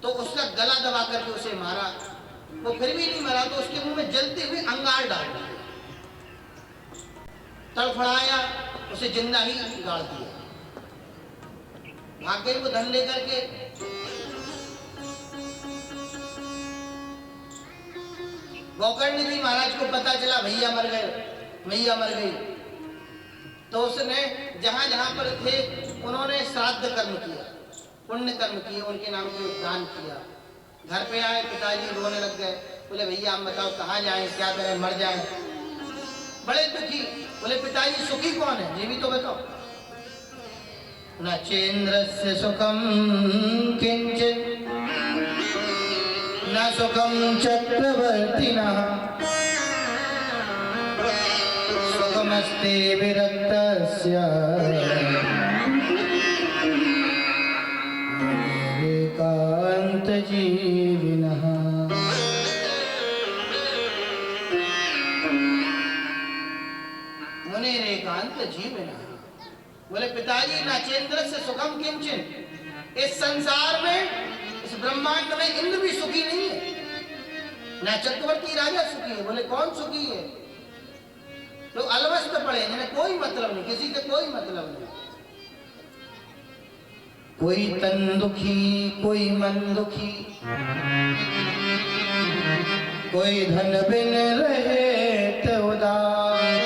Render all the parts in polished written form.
तो उसका गला दबा करके उसे मारा। वो फिर भी नहीं मरा तो उसके मुंह में जलते हुए अंगार डाल दिया, तड़फड़ाया, उसे जिंदा ही गाड़ दिया। भाग गई वो धन लेकर के। गोकर्ण जी महाराज को पता चला भैया मर गए, मैया मर गई, तो उसने जहां जहां पर थे उन्होंने श्राद्ध कर्म किया, पुण्य कर्म किए, उनके नाम के दान किया। घर पे आए, पिताजी रोने लग गए। बोले भैया हम बताओ कहाँ जाएं, क्या करें, मर जाएं। बड़े दुखी। बोले पिताजी सुखी कौन है, ये भी तो बताओ। न चेन्द्रस्य सुखम किंचित न सुखम चक्रवर्तिनः सुखमस्ते विरक्तस्य एकांतजीविनः। मुनिरेकांतजीविनः। बोले पिताजी नाचेंद्र से सुखम किंचन, इस संसार में, इस ब्रह्मांड में इंद्र भी सुखी नहीं है, ना चक्रवर्ती राजा सुखी है। बोले कौन सुखी है? लोग अलवस्त पड़े, जिन्हें कोई मतलब नहीं, किसी से कोई मतलब नहीं। कोई तन दुखी, कोई मन दुखी, कोई धन बिन रहे तो उदास,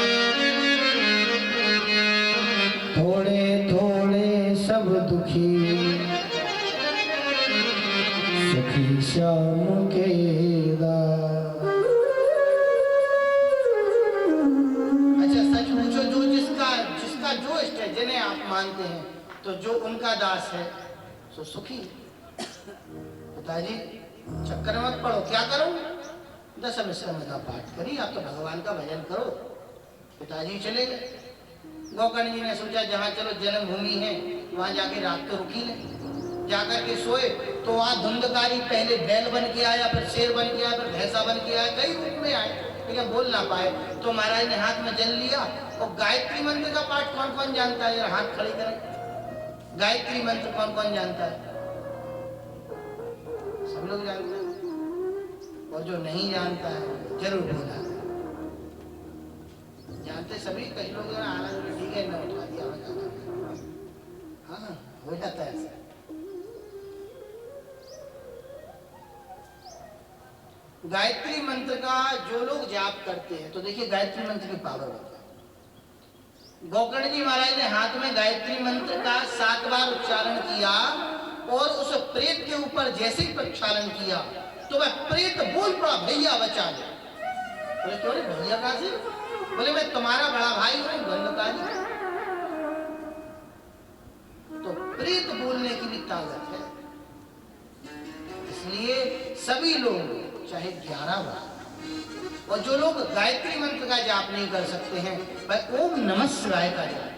थोड़े थोड़े सब दुखी, सुखी श्याम के दास। अच्छा सच पूछो, जो जिसका जो इष्ट है, जिन्हें आप मानते हैं, तो जो उनका दास है सो सुखी। पिताजी चक्कर मत पड़ो, क्या करो? 10 मिश्रण का पाठ करिए, आप तो भगवान का भजन करो। पिताजी चले गए। गोकर्ण जी ने सोचा जहाँ चलो जन्मभूमि है वहां जाके रात तो रुकी ले। जाकर के सोए तो वहां धुंधकारी पहले बैल बन के आया, फिर शेर बन के आया, फिर भैंसा बन के आया, कई रूप में आए, लेकिन बोल ना पाए। तो महाराज ने हाथ में जल लिया। और गायत्री मंत्र का पाठ कौन कौन जानता है? हाथ खड़े करें। गायत्री मंत्र कौन कौन जानता है? सब लोग जानते हैं, और जो नहीं जानता है जरूर बोला। जानते सभी, कई लोग ठीक है मैं उठा दिया, हाँ हो जाता है ऐसा। गायत्री मंत्र का जो लोग जाप करते हैं, तो देखिए गायत्री मंत्र की पावर होता है। गोकर्ण जी महाराज ने हाथ में गायत्री मंत्र का 7 बार उच्चारण किया, और उस प्रेत के ऊपर जैसे ही प्रक्षालन किया तो वह प्रेत बोल पड़ा, भैया बचा ले। बोले क्यों रे भैया कहां से? बोले मैं तुम्हारा बड़ा भाई हूं गंधकारी। तो प्रेत बोलने की भी ताकत है। इसलिए सभी लोग चाहे 11 बार, और जो लोग गायत्री मंत्र का जाप नहीं कर सकते हैं वह ओम नमः शिवाय का जाप।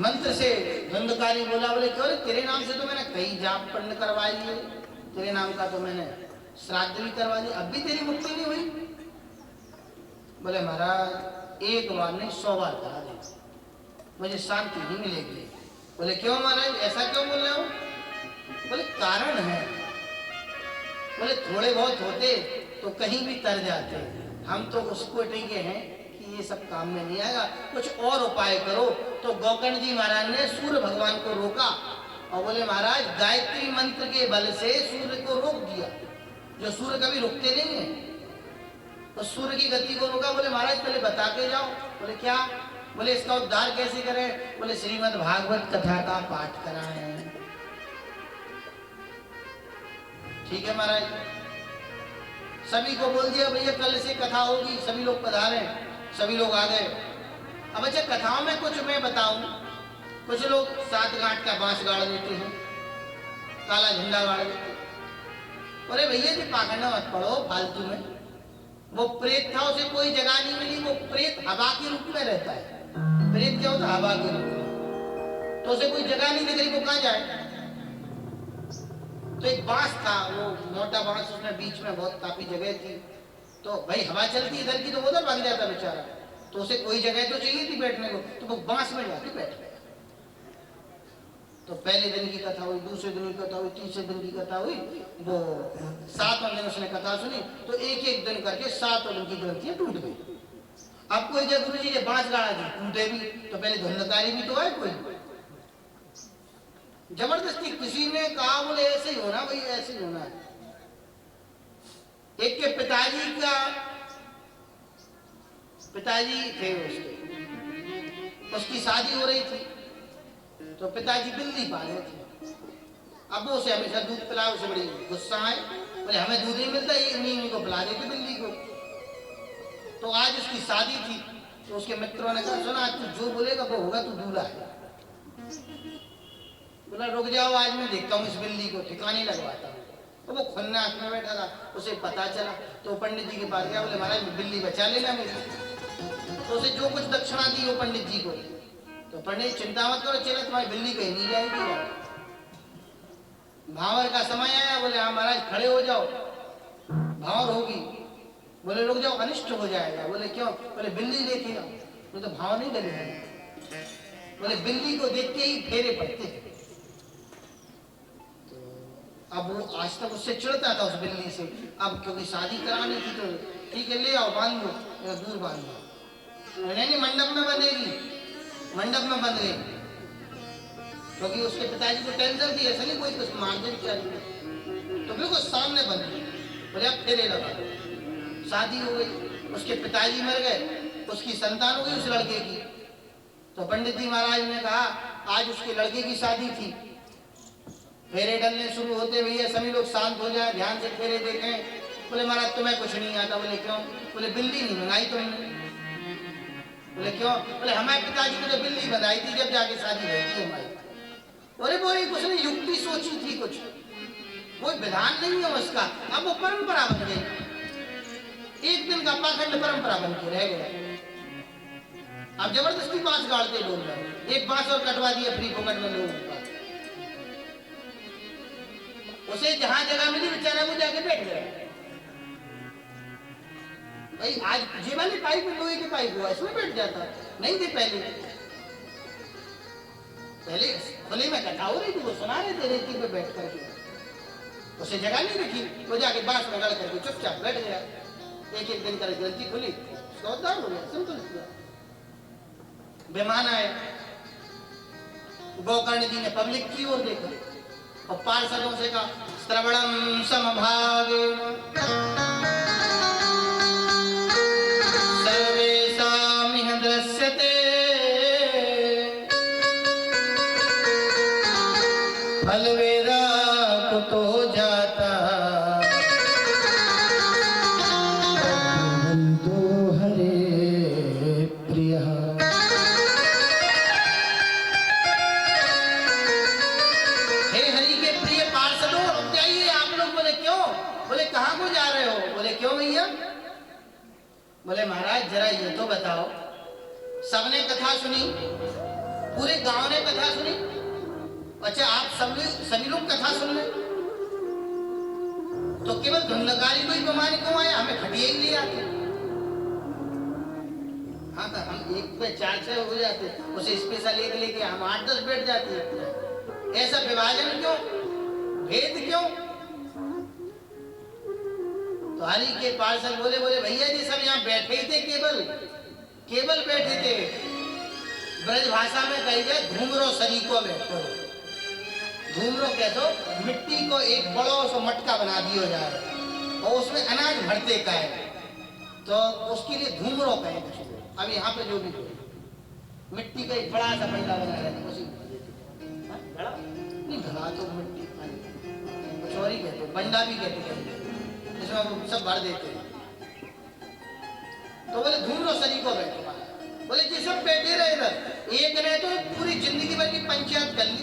मंत्र से धुंधकारी बोला, बोले क्यों रे तेरे नाम से तो मैंने कई जाप पढ़ने करवाए लिए, तेरे नाम का तो मैंने श्राद्ध भी करवा लिया, अब भी तेरी मुक्ति नहीं हुई। बोले महाराज 1 बार नहीं 100 बार करा दे, मुझे शांति नहीं मिलेगी। बोले क्यों महाराज ऐसा क्यों बोल रहे हो? बोले कारण है। बोले थोड़े बहुत होते तो कहीं भी तर जाते, हम तो उसको टिके हैं कि ये सब काम में नहीं आएगा, कुछ और उपाय करो। तो गोकर्ण जी महाराज ने सूर्य भगवान को रोका और बोले महाराज गायत्री मंत्र के बल से सूर्य को रोक दिया, जो सूर्य कभी रुकते नहीं है, तो सूर्य की गति को रोका। बोले महाराज पहले बता के जाओ। बोले क्या? बोले इसका उद्धार कैसे करें? बोले श्रीमद् भागवत कथा का पाठ कराएं। ठीक है महाराज, सभी को बोल दिया भैया कल से कथा होगी, सभी लोग पधारे, सभी लोग आ गए। अब अच्छा कथाओं में कुछ मैं बताऊं, कुछ लोग 7 गांठ का बांस गाड़ देते हैं, काला झंडा गाड़ देते हैं। अरे भैया जी पाखंड मत पड़ो फालतू में। वो प्रेत था, उसे कोई जगह नहीं मिली, वो प्रेत हवा के रूप में रहता है। प्रेत क्या होता है? हवा के रूप में। तो उसे कोई जगह नहीं दिख रही, वो कहाँ जाए? तो एक बांस था, वो मोटा बांस, उसमें बीच में बहुत काफी जगह थी, तो भाई हवा चलती इधर की तो उधर भाग जाता बेचारा। तो उसे कोई जगह तो चाहिए थी बैठने को, तो वो बांस में जाके बैठ गया। तो पहले दिन की कथा हुई, दूसरे दिन की कथा हुई, तीसरे दिन की कथा हुई, वो 7वां दिन उसने कथा सुनी तो एक एक दिन करके 7 दिन की ग्रंथियां टूट गई। अब कोई जब गुरु जी ने बांस गाड़ा दी, टूटे भी तो पहले धुंधकारी भी तो है कोई, जबरदस्ती किसी ने कहा बोले ऐसे ही होना, भाई ऐसे ही होना है। एक के पिताजी थे उसकी शादी हो रही थी, तो पिताजी बिल्ली पाले थे। अब वो उसे हमेशा दूध पिलाओ, उसे बड़ी गुस्सा है, बोले हमें दूध नहीं मिलता, ये इन्हीं को पिला देते बिल्ली को। तो आज उसकी शादी थी, तो उसके मित्रों ने कहा सुना आज तू जो बोलेगा वो होगा, तू दूल्हा है। बोला रुक जाओ, आज मैं देखता हूँ इस बिल्ली को, ठिकाने लगवाता हूँ। तो वो खन्नास में बैठा था, उसे पता चला, तो पंडित जी के पास गया, बोले महाराज बिल्ली बचा लेना मेरी। तो उसे जो कुछ दक्षिणा दी वो पंडित जी को, तो पंडित चिंता मत करो, चलो तुम्हारी बिल्ली कहीं नहीं जाएगी। भावर का समय आया, बोले हाँ महाराज खड़े हो जाओ, भावर होगी। बोले रुक जाओ अनिष्ट हो जाएगा। बोले क्यों? बोले बिल्ली लेके आओ। बोले तो भाव नहीं डलेगा। बोले बिल्ली को देख के ही फेरे पड़ते हैं। तो अब वो आज तक उससे चिढ़ता था उस बिल्ली से, अब क्योंकि शादी करानी थी तो ठीक है ले आओ, बांध लो, दूर बांध लो। नहीं मंडप में बंधेगी, मंडप में बंध गई, क्योंकि उसके पिताजी को टेंशन थी, ऐसा नहीं कोई कुछ मार दे बेचारी, तो बिल्कुल सामने बंध गई। बोले अब फेरे लगा। शादी हो गई, उसके पिताजी मर गए, उसकी संतान हो गई उस लड़के की। तो पंडित जी महाराज ने कहा आज उसके लड़के की शादी थी, फेरे डलने शुरू होते भैया सभी लोग शांत हो जाए, ध्यान से फेरे देखें। बोले महाराज तुम्हें कुछ नहीं आता। बोले क्यों? बोले बिल्ली नहीं मंगाई तुमने। बोले क्यों? बोले हमारे पिताजी ने तो बिल्ली बनाई थी जब जाके शादी हुई थी हमारी। बोले बोले कुछ नहीं, युक्ति सोची थी कुछ, कोई विधान नहीं है उसका, अब वो परंपरा बन गई। एक दिन का पाखंड परंपरा बन के रह गया। अब जबरदस्ती बांस गाड़ते बोल रहे, एक बांस और कटवा दिया फ्री फोकट में लोगों का। उसे जहां जगह मिली बेचारा वो जाके बैठ गया। भाई आज ये वाली पाइप में लोहे की पाइप हुआ, इसमें बैठ जाता नहीं थे पहले खुले में कथा हो रही थी, वो सुना रहे थे रेती पे बैठ करके, उसे जगह नहीं रखी, वो जाके बांस में गड़ करके चुपचाप बैठ गया। एक एक दिन कर गलती खुली, सौदार हो गया, संतुलित हुआ। विमान आए, गोकर्ण जी ने पब्लिक की ओर देखा और पार्षदों से कहा श्रवणम समभागेन सर्वेषामिह दृश्यते फलवेदा कुतो जाता बोले महाराज जरा ये तो बताओ, सबने कथा सुनी, पूरे गांव ने कथा सुनी, अच्छा आप सभी लोग कथा सुन ले, तो केवल धुंधकारी कोई बीमारी क्यों आया? हमें खटिया ही ले आते। हाँ तो हम एक पे 4-6 हो जाते, उसे स्पेशल एक लेके हम 8-10 बैठ जाते। ऐसा विभाजन क्यों, भेद क्यों? तो हरि के पार्षद बोले भैया जी सब यहाँ बैठे ही थे, केवल बैठे थे। ब्रज भाषा में कही जाए घूमरो शरीको बैठो। घूमरो कह दो, मिट्टी को एक बड़ो सा मटका बना दिया जाए और उसमें अनाज भरते का है, तो उसके लिए घूमरो कहे। अब यहाँ पे जो भी मिट्टी का एक बड़ा सा पहिला बना है, उसी नहीं घड़ा तो मिट्टी चोरी कहते, बंडा भी कहते, इसमें सब भर देते हैं। तो बोले घूम लो शरीर को बैठो। बोले जी सब बैठे रहे इधर, एक ने तो पूरी जिंदगी भर की पंचायत कर ली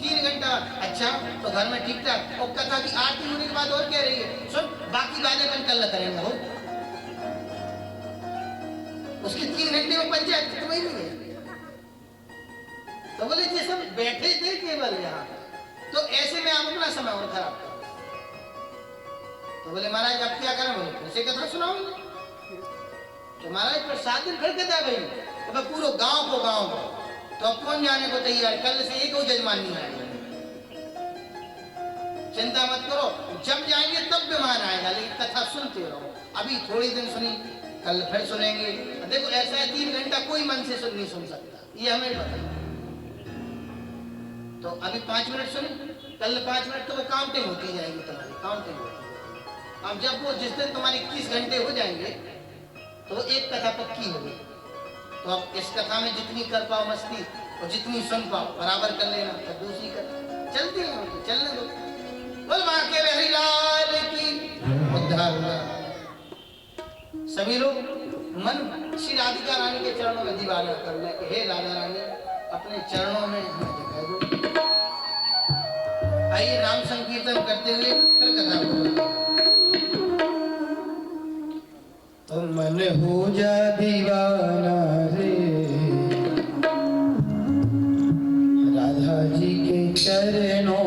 3 घंटा। अच्छा तो घर में ठीक ठाक, और कथा की आरती होने के बाद और कह रही है सुन बाकी बातें कल कल करेंगे हो। उसके 3 घंटे में पंचायत खत्म ही नहीं है। तो बोले जी सब बैठे थे केवल यहाँ, तो ऐसे में आप अपना समय और खराब करो। तो बोले महाराज अब क्या करें? बोले फिर से कथा सुनाओगे। तो महाराज पर 7 दिन फिर कहता भाई तो पूरा गांव को गांव तो अब कौन जाने को तैयार, कल से एक जजमान नहीं आएगा। चिंता मत करो, जब जाएंगे तब विमान आएगा, लेकिन कथा सुनते रहो। अभी थोड़ी दिन सुनी, कल फिर सुनेंगे। देखो ऐसा है 3 घंटा कोई मन से नहीं सुन सकता, ये हमें पता है। तो अभी 5 मिनट सुनी, कल 5 मिनट तो वो काउंटिंग होती जाएगी, तुम्हारी काउंटिंग होती जाएगी। अब जब वो जिस दिन तुम्हारे 21 घंटे हो जाएंगे तो एक कथा पक्की होगी। तो अब इस कथा में जितनी कर पाओ मस्ती और जितनी सुन पाओ बराबर कर लेना, तो दूसरी कर चलती है तो चलने दो। बोल मां के बिहारी लाल की उद्धार हुआ। सभी लोग मन श्री राधिका रानी के चरणों में दीवाना कर ले कि हे राधा रानी अपने चरणों में हमें दिखाई दो। आइए नाम संकीर्तन करते हुए फिर कथा को। तो मन हो जा दीवाना रे राधा जी के चरणों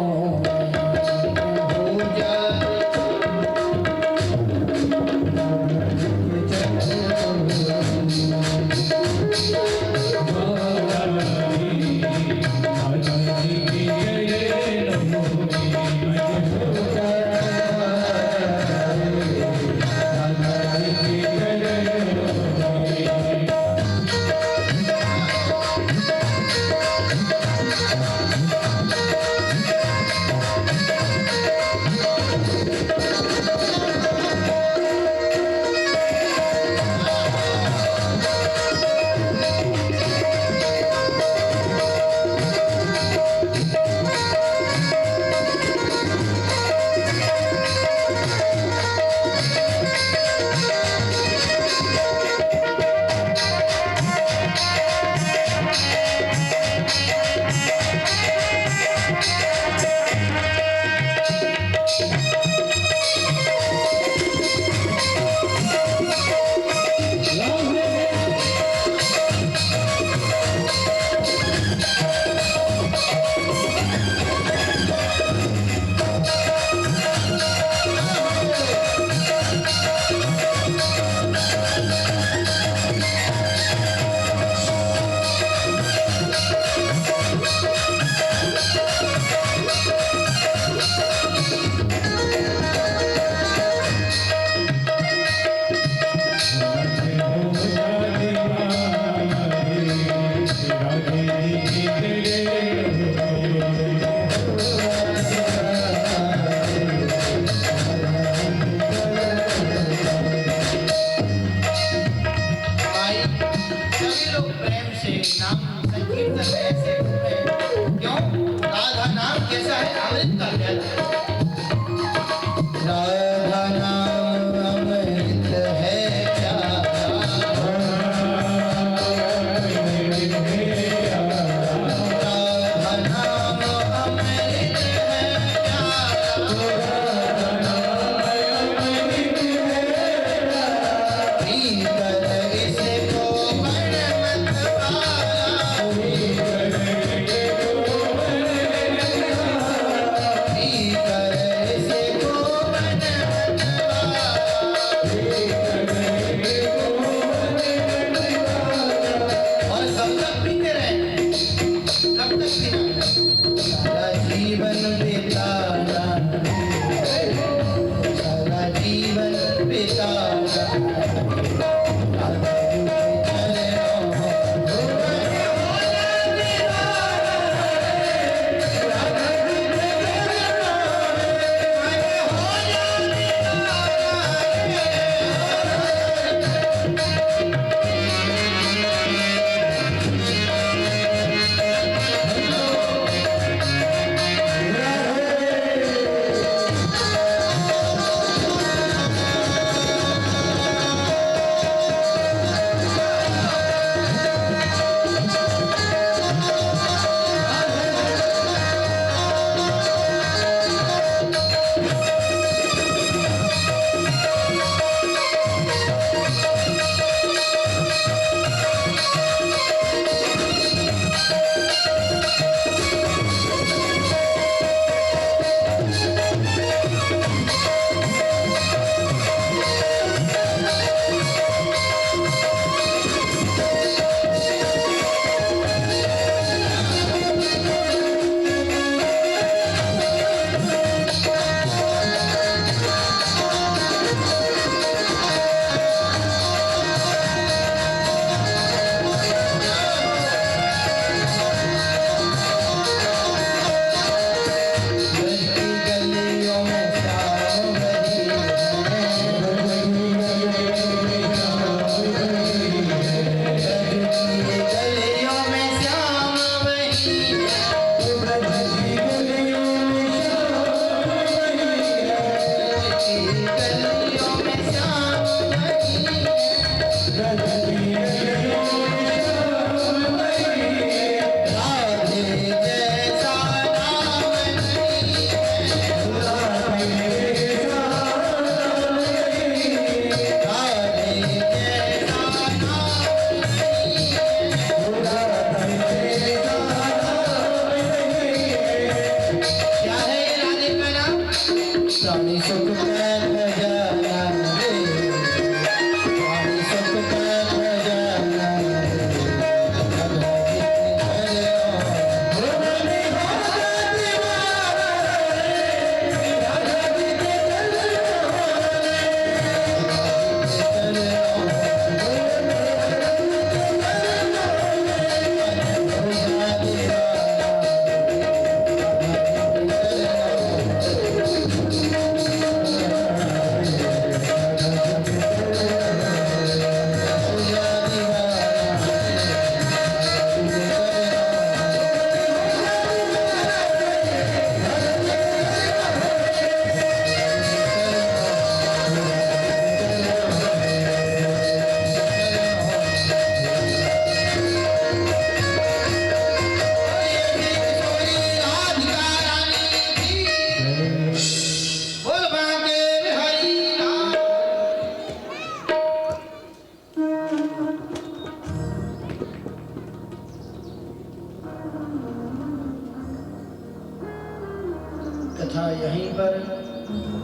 यहीं पर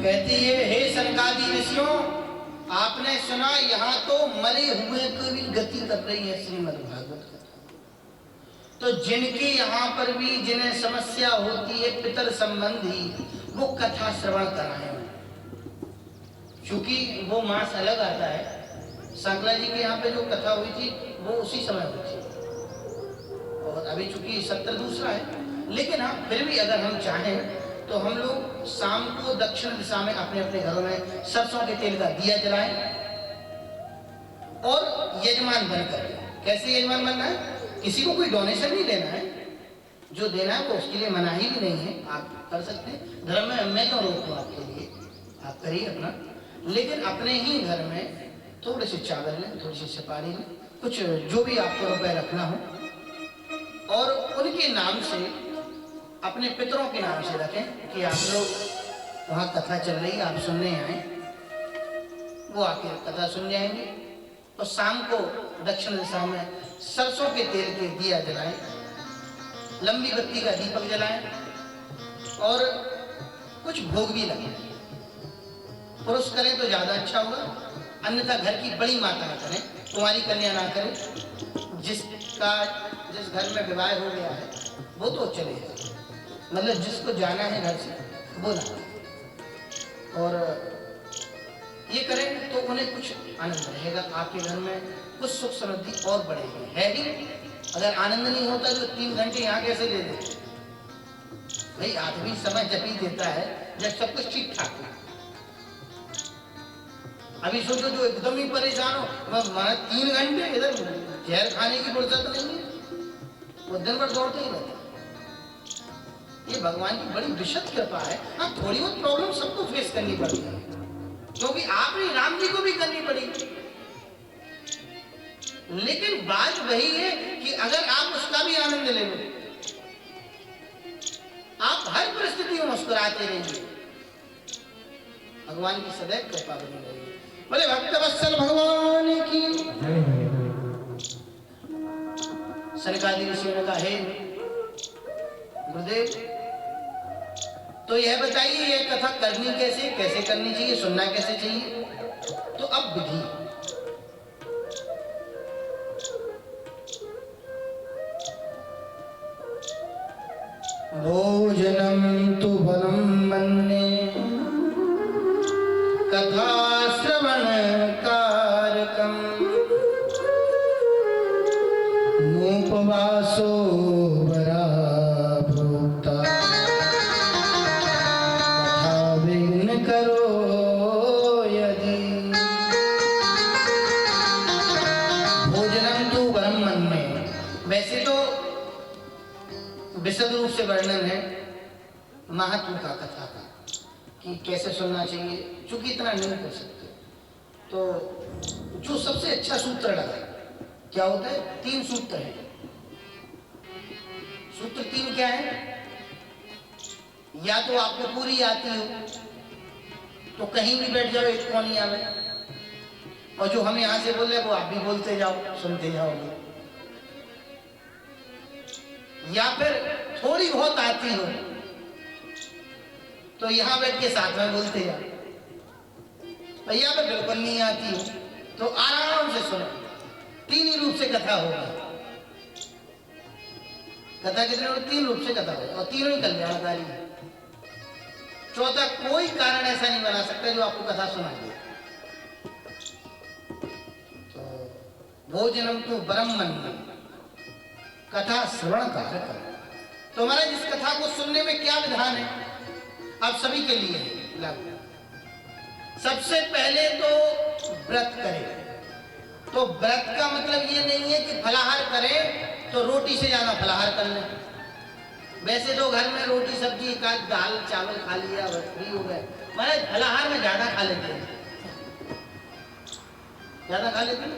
कहती है, हे सनकादि ऋषियों, आपने सुना यहाँ तो मरे हुए की भी गति कर रही है श्रीमद् भागवत कथा। तो जिनकी यहाँ पर भी जिन्हें समस्या होती है पितर संबंधी, वो कथा श्रवण कराएं। क्योंकि वो मास अलग आता है। शंकरा जी के यहाँ पे जो कथा हुई थी वो उसी समय हुई थी, और अभी चूंकि सत्र दूसरा है। लेकिन हाँ, फिर भी अगर हम चाहें तो हम लोग शाम को दक्षिण दिशा में अपने अपने घरों में सरसों के तेल का दिया जलाएं और यजमान बनकर। कैसे यजमान बनना है? किसी को कोई डोनेशन नहीं देना है, जो देना है वो उसके लिए मनाही भी नहीं है, आप कर सकते हैं। धर्म में मैं क्यों रोकूं आपके लिए, आप करिए अपना। लेकिन अपने ही घर में थोड़े से चावल लें, थोड़ी सी सुपारी लें, कुछ जो भी आपको रुपए रखना हो, और उनके नाम से, अपने पितरों के नाम से रखें कि आप लोग वहाँ कथा चल रही है, आप सुनने आए, वो आके कथा सुन जाएंगे। और शाम को दक्षिण दिशा में सरसों के तेल के दिया जलाएं, लंबी बत्ती का दीपक जलाएं और कुछ भोग भी लगाएं। पुरुष करें तो ज्यादा अच्छा होगा, अन्यथा घर की बड़ी माता ना करें, कुंवारी कन्या ना करें। जिस घर में विवाह हो गया है वो तो चले जाए, मतलब जिसको जाना है घर से वो ना। और ये करें तो उन्हें कुछ आनंद रहेगा, आपके घर में कुछ सुख समृद्धि और बढ़ेगी। है ही, अगर आनंद नहीं होता तो 3 घंटे यहाँ कैसे दे दे भाई? आदमी समय जब ही देता है जब सब कुछ ठीक ठाक हो। अभी सोचो जो एकदम ही परेशान हो, माना 3 घंटे इधर जहर खाने की फुर्सत नहीं है, वो दिन भर दौड़ते ही रहते। ये भगवान की बड़ी विशद कृपा है। हाँ, थोड़ी बहुत प्रॉब्लम सबको फेस करनी पड़ती है, क्योंकि आपने राम जी को भी करनी पड़ेगी। लेकिन बात वही है कि अगर आप उसका भी आनंद ले लो, आप हर परिस्थिति में मुस्कुराते रहिए, भगवान की सदैव कृपा बनी रहेगी। बोले भक्तवत्सल भगवान की। सनकादि ऋषियों ने कहा, हे गुरुदेव, तो यह बताइए ये कथा करनी कैसे, कैसे करनी चाहिए, सुनना कैसे चाहिए? तो अब विधि। भोजनम तु बलम मन्ये कथा श्रवण कारकम मुपवासो वरा भोक्ता कथा विघ्न करो यदि। भोजनम तु परम मन्ये, वैसे तो विशद रूप से वर्णन है महत्व का कथा का कि कैसे सुनना चाहिए, चूंकि इतना नहीं कर सकते। तो जो सबसे अच्छा सूत्र लगा क्या होता है? 3 सूत्र हैं। सूत्र 3 क्या है? या तो आपको पूरी आती हो तो कहीं भी बैठ जाओ एक कोनिया में, और जो हम यहां से बोल रहे वो आप भी बोलते जाओ, सुनते जाओगे। या फिर थोड़ी बहुत आती हो तो यहां बैठ के साथ में बोलते जाओ। भैया पे बिल्कुल नहीं आती हो तो आराम से सुनो। 3 ही रूप से कथा होगी। कथा कितने होगी? 3 रूप से कथा होगी, और तीनों ही कल्याणकारी है। चौथा कोई कारण ऐसा नहीं बना सकता जो आपको कथा सुना दे। तो भोजनम तो परम मन्ये, कथा श्रवण कारकम। तो हमारा इस कथा को सुनने में क्या विधान है? आप सभी के लिए लागू। सबसे पहले तो व्रत करें। तो व्रत का मतलब ये नहीं है कि फलाहार करें तो रोटी से ज्यादा फलाहार कर लें। वैसे तो घर में रोटी सब्जी का दाल चावल खा लिया, फ्री हो गए, मगर फलाहार में ज्यादा खा लेते हैं, ज्यादा खा लेते हैं।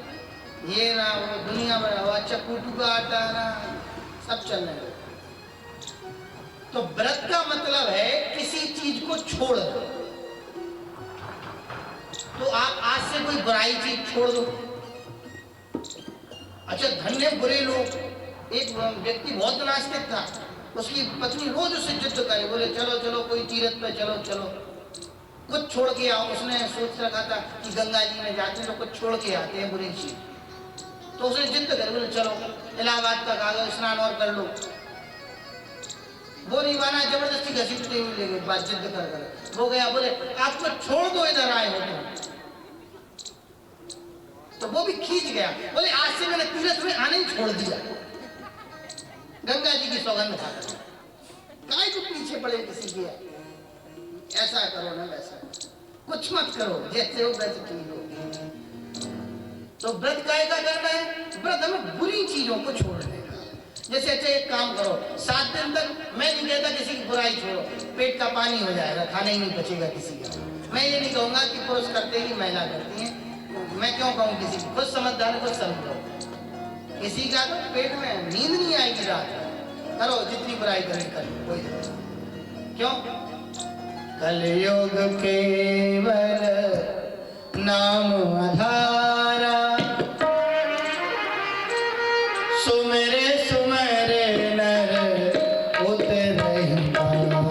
ये ना वो दुनिया भर अच्छा कूटू का आटा ना सब चलने लगे। तो व्रत का मतलब है किसी चीज को छोड़ दो। तो आप आज से कोई बुराई चीज छोड़ दो। अच्छा, धन्य बुरे लोग। एक व्यक्ति बहुत नास्तिक था, उसकी पत्नी रोज उससे जिद करे, बोले चलो चलो कोई तीर्थ पे चलो चलो, कुछ छोड़ के आओ। उसने सोच रखा था कि गंगा जी में जाते हैं तो कुछ छोड़ के आते हैं बुरी चीज, तो उसने जिद कर, बोले चलो इलाहाबाद तक आ गए, स्नान और कर लो। वो नहीं माना, जबरदस्ती घसीटते हुए ले गए, बात जिद कर वो गया, बोले आपको छोड़ दो, इधर आए हो तो वो भी खींच गया, बोले आज से मैंने तीर्थ में आने ही छोड़ दिया, गंगा जी की सौगंध खाकर। काय को पीछे पड़े किसी के, ऐसा करो ना वैसा, कुछ मत करो, जैसे हो वैसे ठीक हो। तो व्रत काय का करना है? व्रत हमें बुरी चीजों को छोड़ने का। जैसे अच्छा एक काम करो, 7 दिन तक मैं नहीं कहता किसी की बुराई छोड़ो, पेट का पानी हो जाएगा, खाना ही नहीं बचेगा किसी का। मैं ये नहीं कहूंगा कि पुरुष करते ही महिला करती है, मैं क्यों कहूँ किसी की, खुद समझदार है खुद समझो। किसी का तो पेट में नींद नहीं आएगी रात, करो जितनी बुराई करनी करो, कोई क्यों। कलयुग केवल नाम आधारा, सुमेरे सुमेरे नर उतरहि पारा।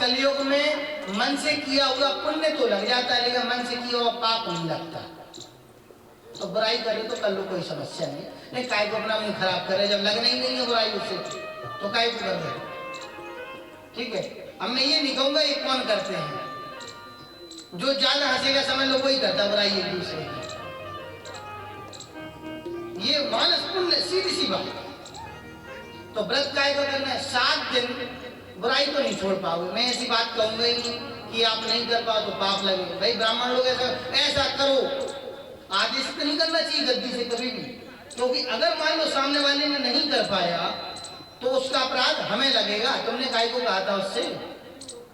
कलयुग में मन से किया हुआ पुण्य तो लग जाता है, लेकिन मन से किया हुआ पाप नहीं लगता। तो बुराई करे तो कर लो, कोई समस्या नहीं, नहीं काय को अपना मुंह खराब करे, जब लगना ही नहीं है बुराई उससे तो काय को कर रहे, ठीक है। अब मैं ये नहीं कहूंगा ये कौन करते हैं, जो ज्यादा हंसेगा समझ लो वही करता बुराई एक दूसरे की, ये मानस पुण्य सीधी सी बात। तो व्रत काय को करना है, 7 दिन बुराई तो नहीं छोड़ पाओगे। मैं ऐसी बात कहूंगा ही नहीं कि आप नहीं कर पाओ तो पाप लगे, भाई ब्राह्मण लोग ऐसा करो, आदेश तो नहीं करना चाहिए गद्दी से कभी भी, क्योंकि अगर मान लो सामने वाले ने नहीं कर पाया तो उसका अपराध हमें लगेगा। तुमने काय को कहा था उससे,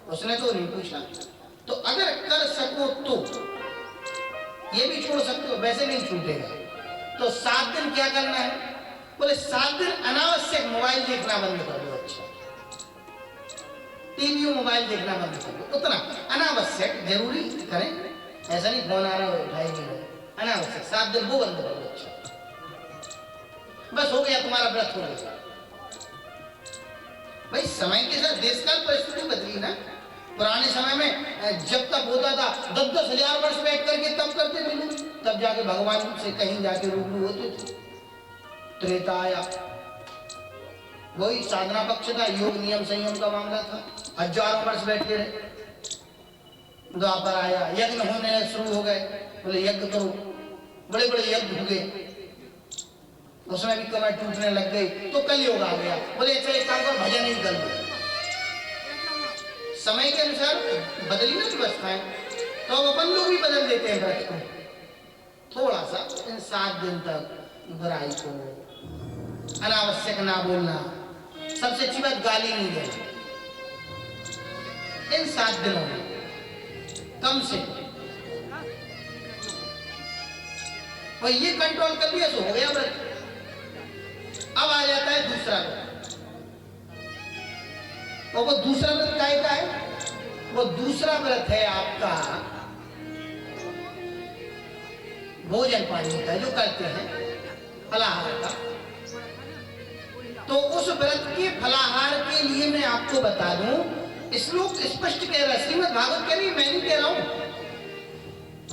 उसने तो नहीं पूछा। तो अगर कर सको तो ये भी छोड़ सकते हो, वैसे नहीं छूटेगा। तो 7 दिन क्या करना है, बोले 7 दिन अनावश्यक मोबाइल देखना बंद कर दो। अच्छा टीवी मोबाइल देखना बंद कर दो, उतना अनावश्यक, जरूरी करें, ऐसा नहीं फोन आ रहा हो उठाएंगे, अनावश्यक 7 दिन वो बंद कर दो। अच्छा बस हो गया, तुम्हारा व्रत हो गया। भाई समय के साथ देश काल परिस्थिति बदली ना। पुराने समय में जब तक होता था 10-10 हजार वर्ष बैठ करके तब करते थे लोग, तब जाके भगवान से कहीं जाके रूबरू होते थे। त्रेता आया, वही साधना पक्ष था, योग नियम संयम का मामला था, हजारों वर्ष बैठते रहे। द्वापर आया, यज्ञ होने शुरू हो गए, बोले यज्ञ करो, बड़े बड़े यज्ञ हुए, उसमें भी कमर टूटने लग गई। तो कलयुग आ गया, बोले अच्छा एक काम करो, भजन ही कर लो। समय के अनुसार बदली ना व्यवस्थाएं, तो अपन लोग भी बदल देते हैं व्रत को थोड़ा सा। इन 7 दिन तक बुराई को, अनावश्यक ना बोलना, सबसे अच्छी बात गाली नहीं देना। इन 7 दिनों में कम से और ये कंट्रोल कर लिया तो हो गया व्रत। अब आ जाता है दूसरा व्रत, और वो दूसरा व्रत काय का है? वो दूसरा व्रत है आपका भोजन पानी का, जो करते हैं फलाहार का। तो उस व्रत के फलाहार के लिए मैं आपको बता दूं, श्लोक स्पष्ट कह रहा है, श्रीमद् भागवत कह रही, मैं नहीं कह रहा हूं।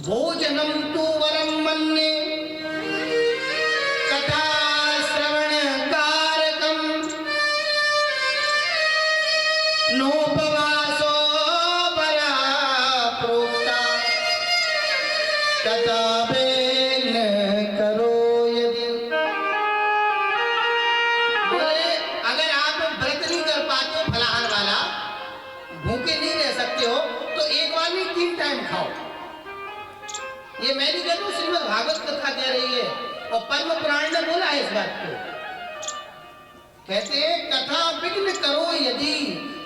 भोजनम तु वरम मन्ये कथा श्रवण कारकम नोपवासो वरा प्रोक्ता तथा बेन करो यदि। पद्म पुराण ने बोला है इस बात को। कहते हैं कथा विघ्न करो यदि,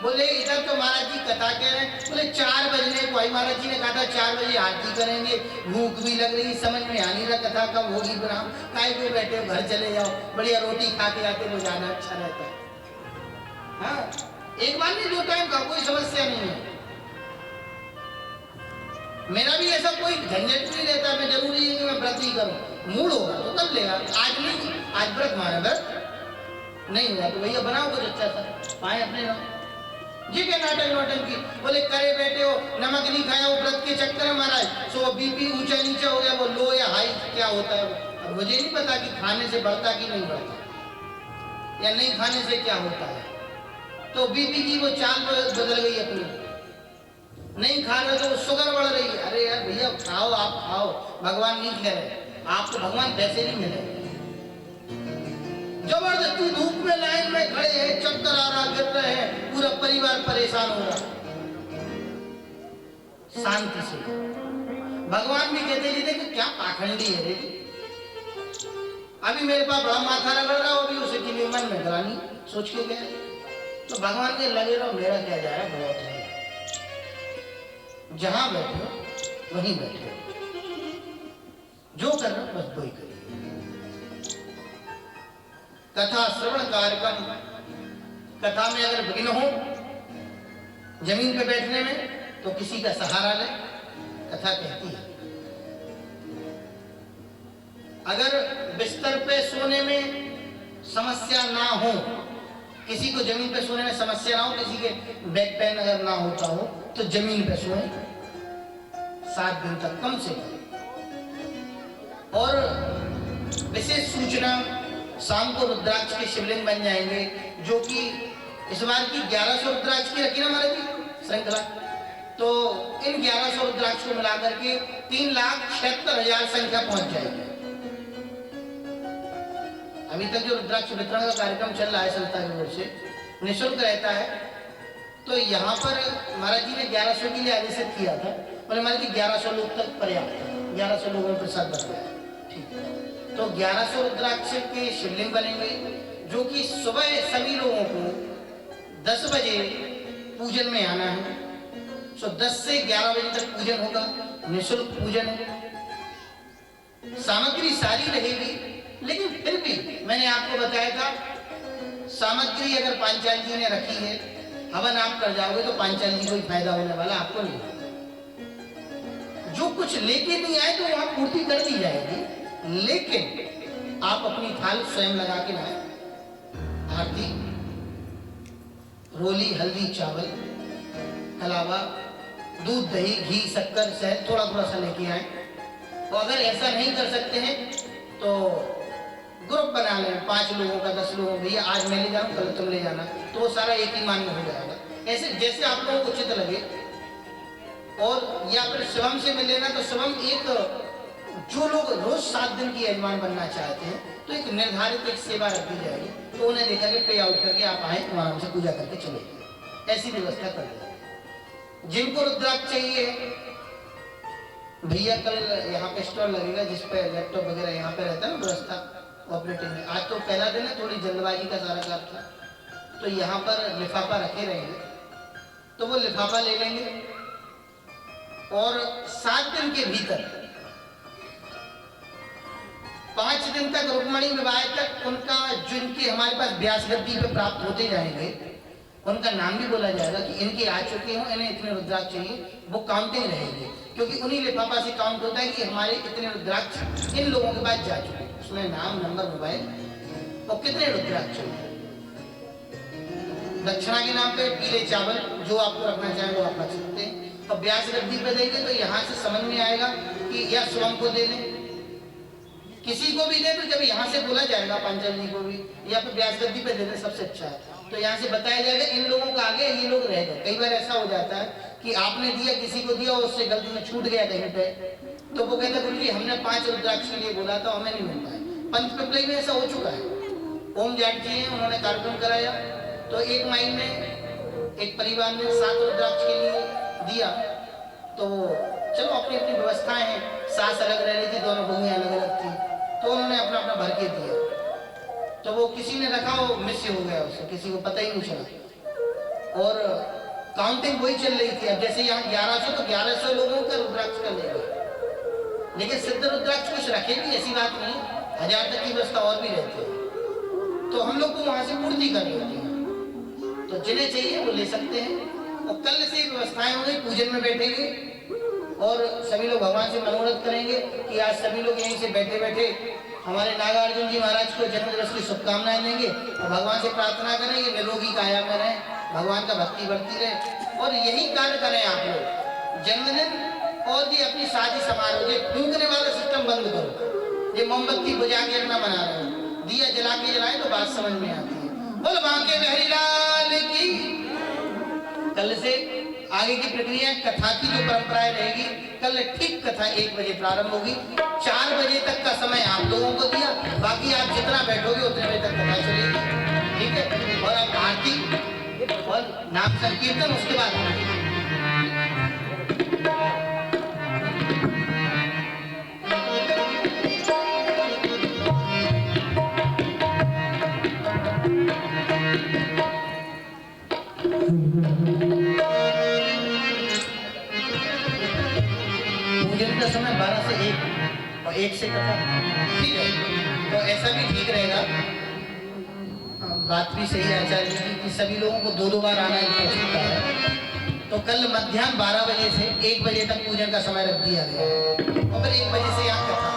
बोले इधर तो महाराज जी कथा कह रहे हैं, बोले 4 बजने को आई, महाराज जी ने कहा था 4 बजे आरती करेंगे, भूख भी लग रही, समझ में आ नहीं रहा कथा कब होगी, बना काय को बैठे हो, घर चले जाओ, बढ़िया रोटी खा के आते वो जाना अच्छा रहता है। हाँ, एक बार नहीं 2 टाइम का कोई समस्या नहीं है। मेरा भी ऐसा कोई झंझट नहीं रहता, मैं जरूरी है कि मैं व्रत ही करूं, मूड होगा तो कर लेगा, आज नहीं, आज व्रत माना, व्रत नहीं हुआ तो भैया बनाओ कुछ अच्छा सा, पाए अपने नाम जी के नाटक नोटन की, बोले करे बैठे हो, नमक नहीं खाया, वो व्रत के चक्कर में महाराज, सो बीपी ऊंचा नीचा हो गया, वो लो या हाई क्या होता है, अब मुझे नहीं पता कि खाने से बढ़ता कि नहीं बढ़ता, या नहीं खाने से क्या होता है, तो बीपी की वो चाल बदल गई अपनी, नहीं खा रहे तो शुगर बढ़ रही है। अरे यार भैया खाओ, आप खाओ, भगवान नहीं कह रहे, आपको भगवान पैसे नहीं मिले, जबरदस्ती धूप में लाइन में खड़े हैं, चक्कर आ रहा, गिर रहे हैं, पूरा परिवार परेशान हो रहा, शांति से। भगवान भी कहते जी देखो क्या पाखंडी है रे, अभी मेरे पास बड़ा माथा रगड़ रहा हो, अभी उसे के लिए मन में करानी सोच के गया, तो भगवान के लगे रहो, मेरा क्या जा रहा है, बहुत है, जहां बैठे हो वहीं बैठे हो, जो कर रहे हो बस वही करिए। कथा श्रवण कार्यक्रम, कथा में अगर विघ्न हो जमीन पे बैठने में तो किसी का सहारा ले, कथा कहती है। अगर बिस्तर पे सोने में समस्या ना हो, किसी को जमीन पे सोने में समस्या ना हो, किसी के बैक पेन अगर ना होता हो तो जमीन पे सोए 7 दिन तक कम से कम। और विशेष सूचना, शाम को रुद्राक्ष के शिवलिंग बन जाएंगे, जो कि इस बार की 1100 रुद्राक्ष की रखी ना महाराज जी श्रृंखला, तो इन 1100 रुद्राक्ष को मिलाकर के 3,76,000 संख्या पहुंच जाएगी। अभी तक जो रुद्राक्ष वितरण का कार्यक्रम चल रहा है संस्था की ओर से, निःशुल्क रहता है, तो यहाँ पर महाराज जी ने 1100 के लिए आदेश किया था, बोले महाराज जी 1100 लोग तक पर्याप्त है, 1100 लोगों में प्रसाद बच गया, ठीक है। तो 1100 रुद्राक्ष के शिवलिंग बनेंगे, जो कि सुबह सभी लोगों को 10 बजे पूजन में आना है, सो 10 से 11 बजे तक पूजन होगा, निःशुल्क पूजन है, सामग्री सारी रहेगी, लेकिन फिर भी मैंने आपको बताया था सामग्री अगर पांचाल जी ने रखी है, हवन आप कर जाओगे तो पांचाल जी को ही फायदा होने वाला, आपको नहीं। जो कुछ लेके नहीं आए तो वहां पूर्ति कर दी जाएगी, लेकिन आप अपनी थाल स्वयं लगा के लाए, आरती, रोली, हल्दी, चावल, कलावा, दूध, दही, घी, शक्कर, शहद थोड़ा थोड़ा सा लेके आए। और अगर ऐसा नहीं कर सकते हैं तो ग्रुप बना लें, 5 लोगों का, 10 लोगों, भैया आज मैं ले जाऊँ, कल तुम ले जाना, तो वो सारा एक ही मान में हो जाएगा, ऐसे जैसे आप लोगों को उचित लगे। और या फिर शिवम से मिल लेना, तो शिवम एक, जो लोग रोज 7 दिन की यजमान बनना चाहते हैं तो एक निर्धारित एक सेवा रख दी जाएगी, तो उन्हें लेकर के पे आउट करके आप आए, आराम से पूजा करके चले जाए, ऐसी व्यवस्था कर दें। जिनको रुद्राक्ष चाहिए भैया, कल यहाँ पे स्टॉल लगेगा जिसपे लैपटॉप वगैरह यहाँ पे रहता है ना व्यवस्था ऑपरेटिंग में। आज तो पहला दिन है, थोड़ी जल्दबाजी का सारा काम था, तो यहाँ पर लिफाफा रखे रहेंगे, तो वो लिफाफा ले लेंगे और 7 दिन के भीतर 5 दिन तक रुक्मणी विवाह तक उनका, जिनके हमारे पास व्यास गद्दी पे प्राप्त होते जाएंगे, उनका नाम भी बोला जाएगा कि इनके आ चुके हो, इन्हें इतने रुद्राक्ष चाहिए, वो काउंटिंग रहेगी, क्योंकि उन्हीं लिफाफा से काउंट होता है कि हमारे इतने रुद्राक्ष इन लोगों के पास जा चुके हैं, उसमें नाम, नंबर, मोबाइल और कितने रुद्राक्ष चाहिए। दक्षिणा के नाम पे पीले चावल जो आपको रखना चाहे वो आप रख सकते हैं, और व्यास गद्दी पे देंगे तो यहाँ से समझ में आएगा कि या स्वयं को दे दें, किसी को भी दे, तो जब यहाँ से बोला जाएगा पांचाल जी को भी, या फिर व्यास गद्दी पे दे दें, सबसे अच्छा है। तो यहाँ से बताया जाएगा इन लोगों का आगे, ये लोग रह गए। कई बार ऐसा हो जाता है कि आपने दिया, किसी को दिया, उससे गलती में छूट गया कहीं पे, तो वो कहता गुरु जी हमने 5 रुद्राक्ष के लिए बोला था, हमें नहीं मिल पाया। पंचपिपली में ऐसा हो चुका है, ओम जाट जी हैं, उन्होंने कार्यक्रम कराया, तो एक माई में एक परिवार ने 7 रुद्राक्ष के लिए दिया, तो चलो अपनी अपनी व्यवस्थाएं हैं, सास अलग रह रही थी, दोनों बहुएं अलग अलग थी, तो उन्होंने अपना अपना भर से हो गया उससे, किसी को पता ही नहीं चला। और काउंटिंग वही चल रही थी। अब जैसे यहाँ 1100 तो 1100 लोगों का रुद्राक्ष कर लेगा, लेकिन सिद्ध रुद्राक्ष कुछ रखेगी ऐसी बात नहीं, 1000 तक की व्यवस्था और भी रहती है। तो हम लोग को वहां से पूर्ति करनी होती है, तो जिन्हें चाहिए वो ले सकते हैं। और कल से व्यवस्थाएं होंगी, पूजन में बैठेंगे और सभी लोग भगवान से मनोरथ करेंगे कि आज सभी लोग यहीं से बैठे बैठे हमारे नागार्जुन जी महाराज को जन्मदिवस की शुभकामनाएं देंगे और भगवान से प्रार्थना करेंगे निरोगी काया में रहें, भगवान का भक्ति बढ़ती रहे। और यही कार्य करें आप लोग। जन्मदिन और जी अपनी शादी समारोह, ये फूंकने वाला सिस्टम बंद करो। ये मोमबत्ती बुझा के अपना बना रहे हो, दिया जला के जलाए तो बात समझ में आती है। बोल बांके बिहारी लाल की। कल से आगे की प्रक्रिया कथा की जो परंपराएं रहेगी, कल ठीक कथा 1 बजे प्रारंभ होगी। 4 बजे तक का समय आप लोगों को दिया, बाकी आप जितना बैठोगे उतने बजे तक कथा चलेगी, ठीक है। और अब आरती और नाम संकीर्तन उसके बाद पूजन का समय 12 से 1 और 1 से कथा, ठीक है। तो ऐसा भी ठीक रहेगा, बात भी सही है आचार्य जी की, सभी लोगों को 2-2 बार आना ही हो सकता है। तो कल मध्याह्न 12 बजे से 1 बजे तक पूजन का समय रख दिया गया और फिर 1 बजे से यहाँ कथा।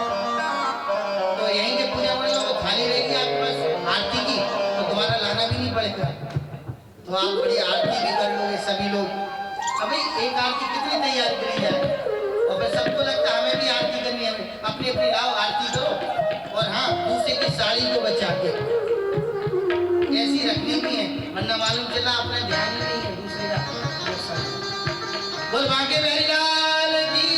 तो यहीं के पूजा में तो खाली रहेगी आपके पास आरती की, तो दोबारा लाना भी नहीं पड़ेगा, तो आप बड़ी आरती भी कर लोगे सभी लोग। अभी एक आरती कितनी तैयारी करी जाए, और फिर सबको लगता है हमें भी आरती करनी है, अपनी अपनी लाओ आरती करो। और हाँ, दूसरे की साड़ी को बचा के ऐसी रखनी भी है, वरना मालूम चला अपना ध्यान ही नहीं है दूसरे का। बोल बांके बिहारी लाल की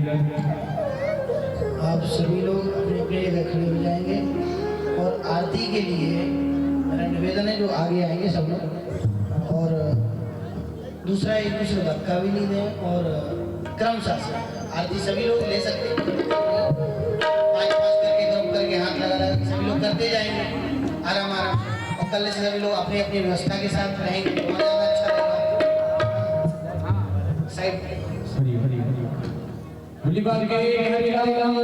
आप सभी लोग अपने अपने जगह खड़े हो जाएंगे और आरती के लिए मेरा निवेदन है जो आगे आएंगे सब लोग, और दूसरा एक दूसरे को धक्का भी नहीं दें और क्रमशः से आरती सभी लोग ले सकते हैं। पाँच पाँच करके ग्रुप करके हाथ लगा लगा के सभी लोग करते जाएंगे आराम आराम से, और कल से सभी लोग अपनी अपनी व्यवस्था के साथ रहेंगे तो और ज़्यादा अच्छा रहेगा। साइड हरी हरी हरी बात के हरि राम